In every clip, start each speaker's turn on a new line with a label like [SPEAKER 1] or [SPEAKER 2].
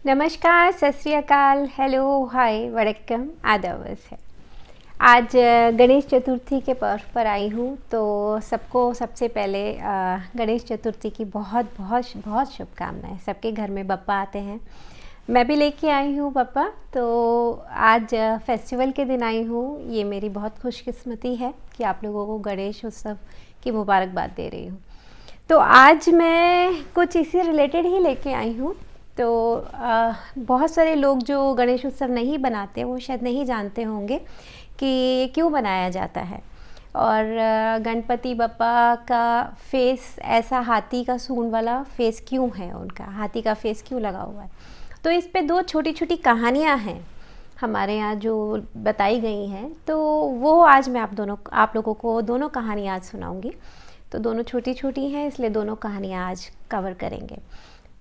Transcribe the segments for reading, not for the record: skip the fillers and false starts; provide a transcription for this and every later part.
[SPEAKER 1] नमस्कार, सत श्री अकाल, हेलो, हाय, वड़क्कम, आदाब है। आज गणेश चतुर्थी के पर्व पर आई हूँ, तो सबको सबसे पहले गणेश चतुर्थी की बहुत बहुत बहुत शुभकामनाएं। सबके घर में बप्पा आते हैं, मैं भी लेके आई हूँ बप्पा। तो आज फेस्टिवल के दिन आई हूँ। ये मेरी बहुत खुशकिस्मती है कि आप लोगों को गणेश उत्सव की मुबारकबाद दे रही हूँ। तो आज मैं कुछ इसी रिलेटेड ही लेके आई हूँ। तो बहुत सारे लोग जो गणेश उत्सव नहीं बनाते वो शायद नहीं जानते होंगे कि क्यों बनाया जाता है। और गणपति बप्पा का फेस ऐसा हाथी का सूंड वाला फेस क्यों है, उनका हाथी का फेस क्यों लगा हुआ है। तो इस पे दो छोटी छोटी कहानियाँ हैं हमारे यहाँ जो बताई गई हैं। तो वो आज मैं आप लोगों को दोनों कहानियाँ आज सुनाऊँगी। तो दोनों छोटी छोटी हैं, इसलिए दोनों कहानियाँ आज कवर करेंगे।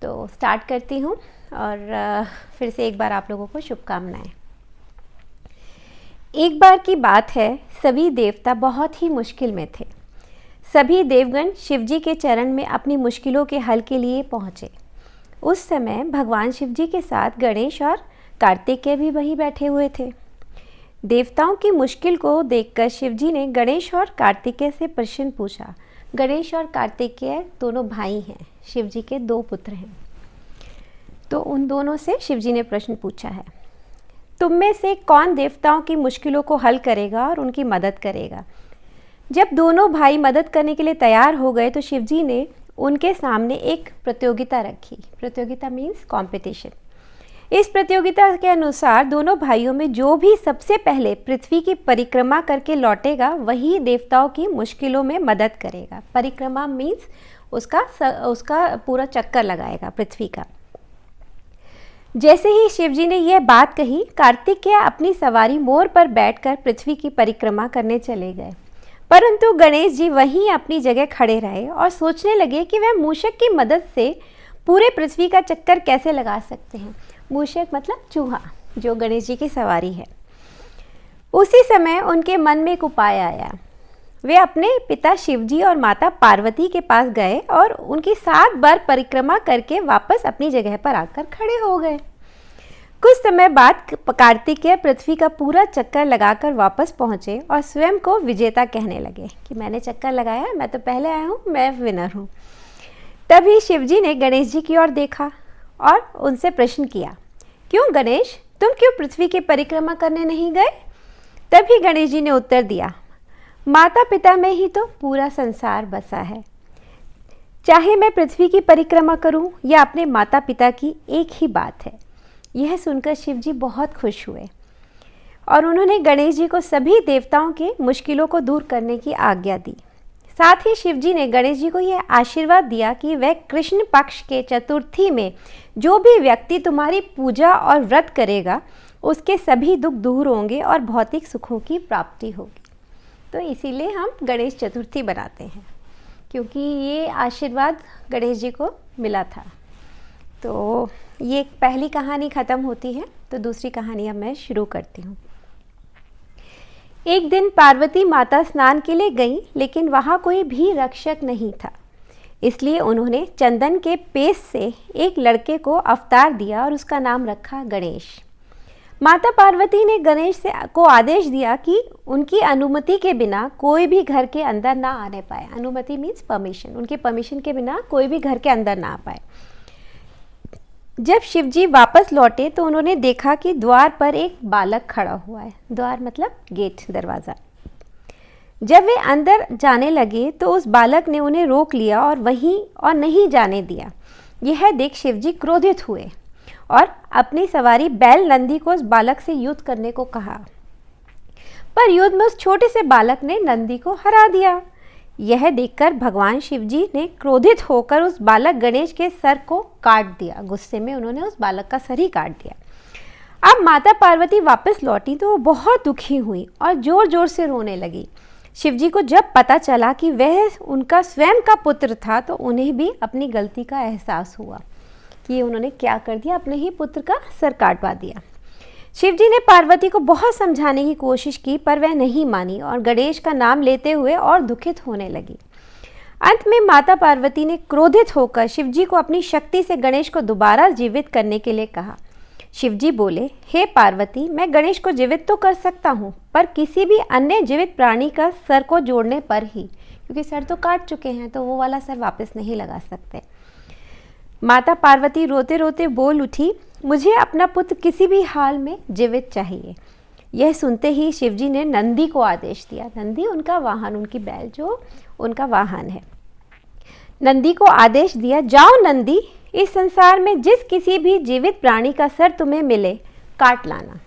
[SPEAKER 1] तो स्टार्ट करती हूँ और फिर से एक बार आप लोगों को शुभकामनाएं। एक बार की बात है, सभी देवता बहुत ही मुश्किल में थे। सभी देवगण शिवजी के चरण में अपनी मुश्किलों के हल के लिए पहुँचे। उस समय भगवान शिवजी के साथ गणेश और कार्तिकेय भी वहीं बैठे हुए थे। देवताओं की मुश्किल को देखकर शिवजी ने गणेश और कार्तिकेय से प्रश्न पूछा। गणेश और कार्तिकेय दोनों भाई हैं, शिवजी के दो पुत्र हैं। तो उन दोनों से शिवजी ने प्रश्न पूछा है, तुम में से कौन देवताओं की मुश्किलों को हल करेगा और उनकी मदद करेगा। जब दोनों भाई मदद करने के लिए तैयार हो गए तो शिवजी ने उनके सामने एक प्रतियोगिता रखी। प्रतियोगिता मीन्स कॉम्पिटिशन। इस प्रतियोगिता के अनुसार दोनों भाइयों में जो भी सबसे पहले पृथ्वी की परिक्रमा करके लौटेगा वही देवताओं की मुश्किलों में मदद करेगा। परिक्रमा मीन्स उसका पूरा चक्कर लगाएगा पृथ्वी का। जैसे ही शिवजी ने यह बात कही, कार्तिकेय अपनी सवारी मोर पर बैठकर पृथ्वी की परिक्रमा करने चले गए। परंतु गणेश जी वहीं अपनी जगह खड़े रहे और सोचने लगे कि वह मूषक की मदद से पूरे पृथ्वी का चक्कर कैसे लगा सकते हैं। मूषक मतलब चूहा, जो गणेश जी की सवारी है। उसी समय उनके मन में एक उपाय आया। वे अपने पिता शिवजी और माता पार्वती के पास गए और उनकी 7 बार परिक्रमा करके वापस अपनी जगह पर आकर खड़े हो गए। कुछ समय बाद कार्तिकेय पृथ्वी का पूरा चक्कर लगाकर वापस पहुंचे और स्वयं को विजेता कहने लगे कि मैंने चक्कर लगाया, मैं तो पहले आया हूँ, मैं विनर हूँ। तभी शिवजी ने गणेश जी की ओर देखा और उनसे प्रश्न किया, क्यों गणेश, तुम क्यों पृथ्वी की परिक्रमा करने नहीं गए। तभी गणेश जी ने उत्तर दिया, माता पिता में ही तो पूरा संसार बसा है। चाहे मैं पृथ्वी की परिक्रमा करूं या अपने माता पिता की, एक ही बात है। यह सुनकर शिव जी बहुत खुश हुए और उन्होंने गणेश जी को सभी देवताओं के मुश्किलों को दूर करने की आज्ञा दी। साथ ही शिव जी ने गणेश जी को यह आशीर्वाद दिया कि वह कृष्ण पक्ष के चतुर्थी में जो भी व्यक्ति तुम्हारी पूजा और व्रत करेगा उसके सभी दुख दूर होंगे और भौतिक सुखों की प्राप्ति होगी। तो इसीलिए हम गणेश चतुर्थी बनाते हैं, क्योंकि ये आशीर्वाद गणेश जी को मिला था। तो ये पहली कहानी ख़त्म होती है, तो दूसरी कहानी अब मैं शुरू करती हूँ। एक दिन पार्वती माता स्नान के लिए गई, लेकिन वहाँ कोई भी रक्षक नहीं था। इसलिए उन्होंने चंदन के पेस्ट से एक लड़के को अवतार दिया और उसका नाम रखा गणेश। माता पार्वती ने गणेश को आदेश दिया कि उनकी अनुमति के बिना कोई भी घर के अंदर ना आने पाए। अनुमति मीन्स परमिशन, उनकी परमिशन के बिना कोई भी घर के अंदर ना आ पाए। जब शिवजी वापस लौटे तो उन्होंने देखा कि द्वार पर एक बालक खड़ा हुआ है। द्वार मतलब गेट, दरवाज़ा। जब वे अंदर जाने लगे तो उस बालक ने उन्हें रोक लिया और नहीं जाने दिया। यह देख शिवजी क्रोधित हुए और अपनी सवारी बैल नंदी को उस बालक से युद्ध करने को कहा। पर युद्ध में उस छोटे से बालक ने नंदी को हरा दिया। यह देखकर भगवान शिवजी ने क्रोधित होकर उस बालक गणेश के सर को काट दिया। गुस्से में उन्होंने उस बालक का सर ही काट दिया। अब माता पार्वती वापस लौटी तो वो बहुत दुखी हुई और जोर जोर से रोने लगी। शिवजी को जब पता चला कि वह उनका स्वयं का पुत्र था तो उन्हें भी अपनी गलती का एहसास हुआ कि उन्होंने क्या कर दिया, अपने ही पुत्र का सर काटवा दिया। शिवजी ने पार्वती को बहुत समझाने की कोशिश की, पर वह नहीं मानी और गणेश का नाम लेते हुए और दुखित होने लगी। अंत में माता पार्वती ने क्रोधित होकर शिवजी को अपनी शक्ति से गणेश को दोबारा जीवित करने के लिए कहा। शिवजी बोले, हे पार्वती, मैं गणेश को जीवित तो कर सकता हूँ, पर किसी भी अन्य जीवित प्राणी का सर को जोड़ने पर ही, क्योंकि सर तो काट चुके हैं तो वो वाला सर वापस नहीं लगा सकते। माता पार्वती रोते रोते बोल उठी, मुझे अपना पुत्र किसी भी हाल में जीवित चाहिए। यह सुनते ही शिवजी ने नंदी को आदेश दिया। नंदी उनका वाहन, उनकी बैल जो उनका वाहन है। नंदी को आदेश दिया, जाओ नंदी, इस संसार में जिस किसी भी जीवित प्राणी का सर तुम्हें मिले काट लाना।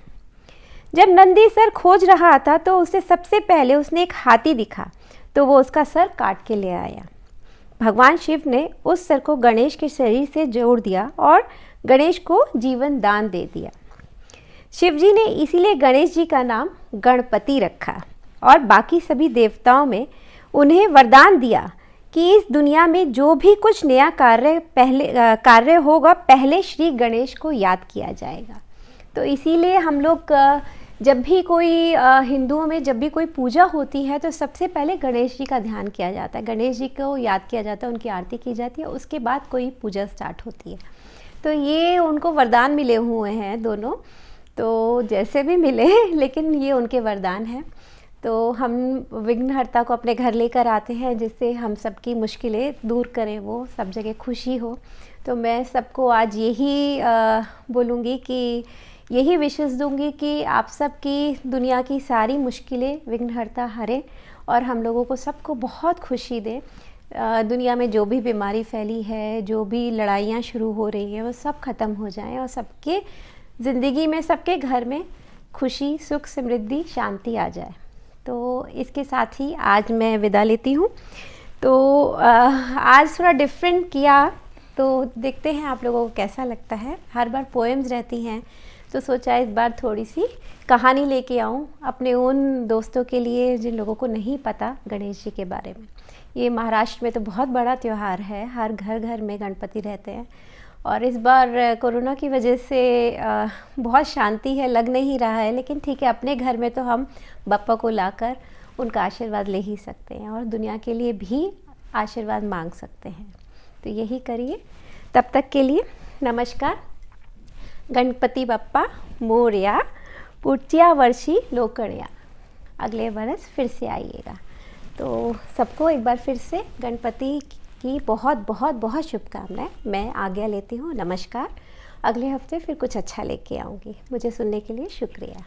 [SPEAKER 1] जब नंदी सर खोज रहा था तो उसे सबसे पहले उसने एक हाथी दिखा, तो वो उसका सर काट के ले आया। भगवान शिव ने उस सर को गणेश के शरीर से जोड़ दिया और गणेश को जीवन दान दे दिया। शिवजी ने इसीलिए गणेश जी का नाम गणपति रखा और बाकी सभी देवताओं में उन्हें वरदान दिया कि इस दुनिया में जो भी कुछ नया कार्य होगा, पहले श्री गणेश को याद किया जाएगा। तो इसीलिए हम लोग जब भी कोई हिंदुओं में जब भी कोई पूजा होती है तो सबसे पहले गणेश जी का ध्यान किया जाता है, गणेश जी को याद किया जाता है, उनकी आरती की जाती है, उसके बाद कोई पूजा स्टार्ट होती है। तो ये उनको वरदान मिले हुए हैं दोनों, तो जैसे भी मिले लेकिन ये उनके वरदान हैं। तो हम विघ्नहर्ता को अपने घर लेकर आते हैं जिससे हम सबकी मुश्किलें दूर करें, वो सब जगह खुशी हो। तो मैं सबको आज यही बोलूँगी कि यही विशेष दूंगी कि आप सबकी दुनिया की सारी मुश्किलें विघ्नहर्ता हरे और हम लोगों को सबको बहुत खुशी दे। दुनिया में जो भी बीमारी फैली है, जो भी लड़ाइयाँ शुरू हो रही हैं, वो सब ख़त्म हो जाएं और सबके ज़िंदगी में, सबके घर में खुशी, सुख, समृद्धि, शांति आ जाए। तो इसके साथ ही आज मैं विदा लेती हूँ। तो आज थोड़ा डिफरेंट किया, तो देखते हैं आप लोगों को कैसा लगता है। हर बार पोएम्स रहती हैं तो सोचा इस बार थोड़ी सी कहानी लेके आऊँ अपने उन दोस्तों के लिए जिन लोगों को नहीं पता गणेश जी के बारे में। ये महाराष्ट्र में तो बहुत बड़ा त्यौहार है, हर घर घर में गणपति रहते हैं और इस बार कोरोना की वजह से बहुत शांति है, लग नहीं रहा है, लेकिन ठीक है, अपने घर में तो हम बप्पा को लाकर उनका आशीर्वाद ले ही सकते हैं और दुनिया के लिए भी आशीर्वाद मांग सकते हैं। तो यही करिए। तब तक के लिए नमस्कार। गणपति बप्पा मोरया, पुढच्या वर्षी लोकण्या। अगले बरस फिर से आइएगा। तो सबको एक बार फिर से गणपति की बहुत बहुत बहुत शुभकामनाएं। मैं आज्ञा लेती हूँ। नमस्कार। अगले हफ्ते फिर कुछ अच्छा लेके आऊँगी। मुझे सुनने के लिए शुक्रिया।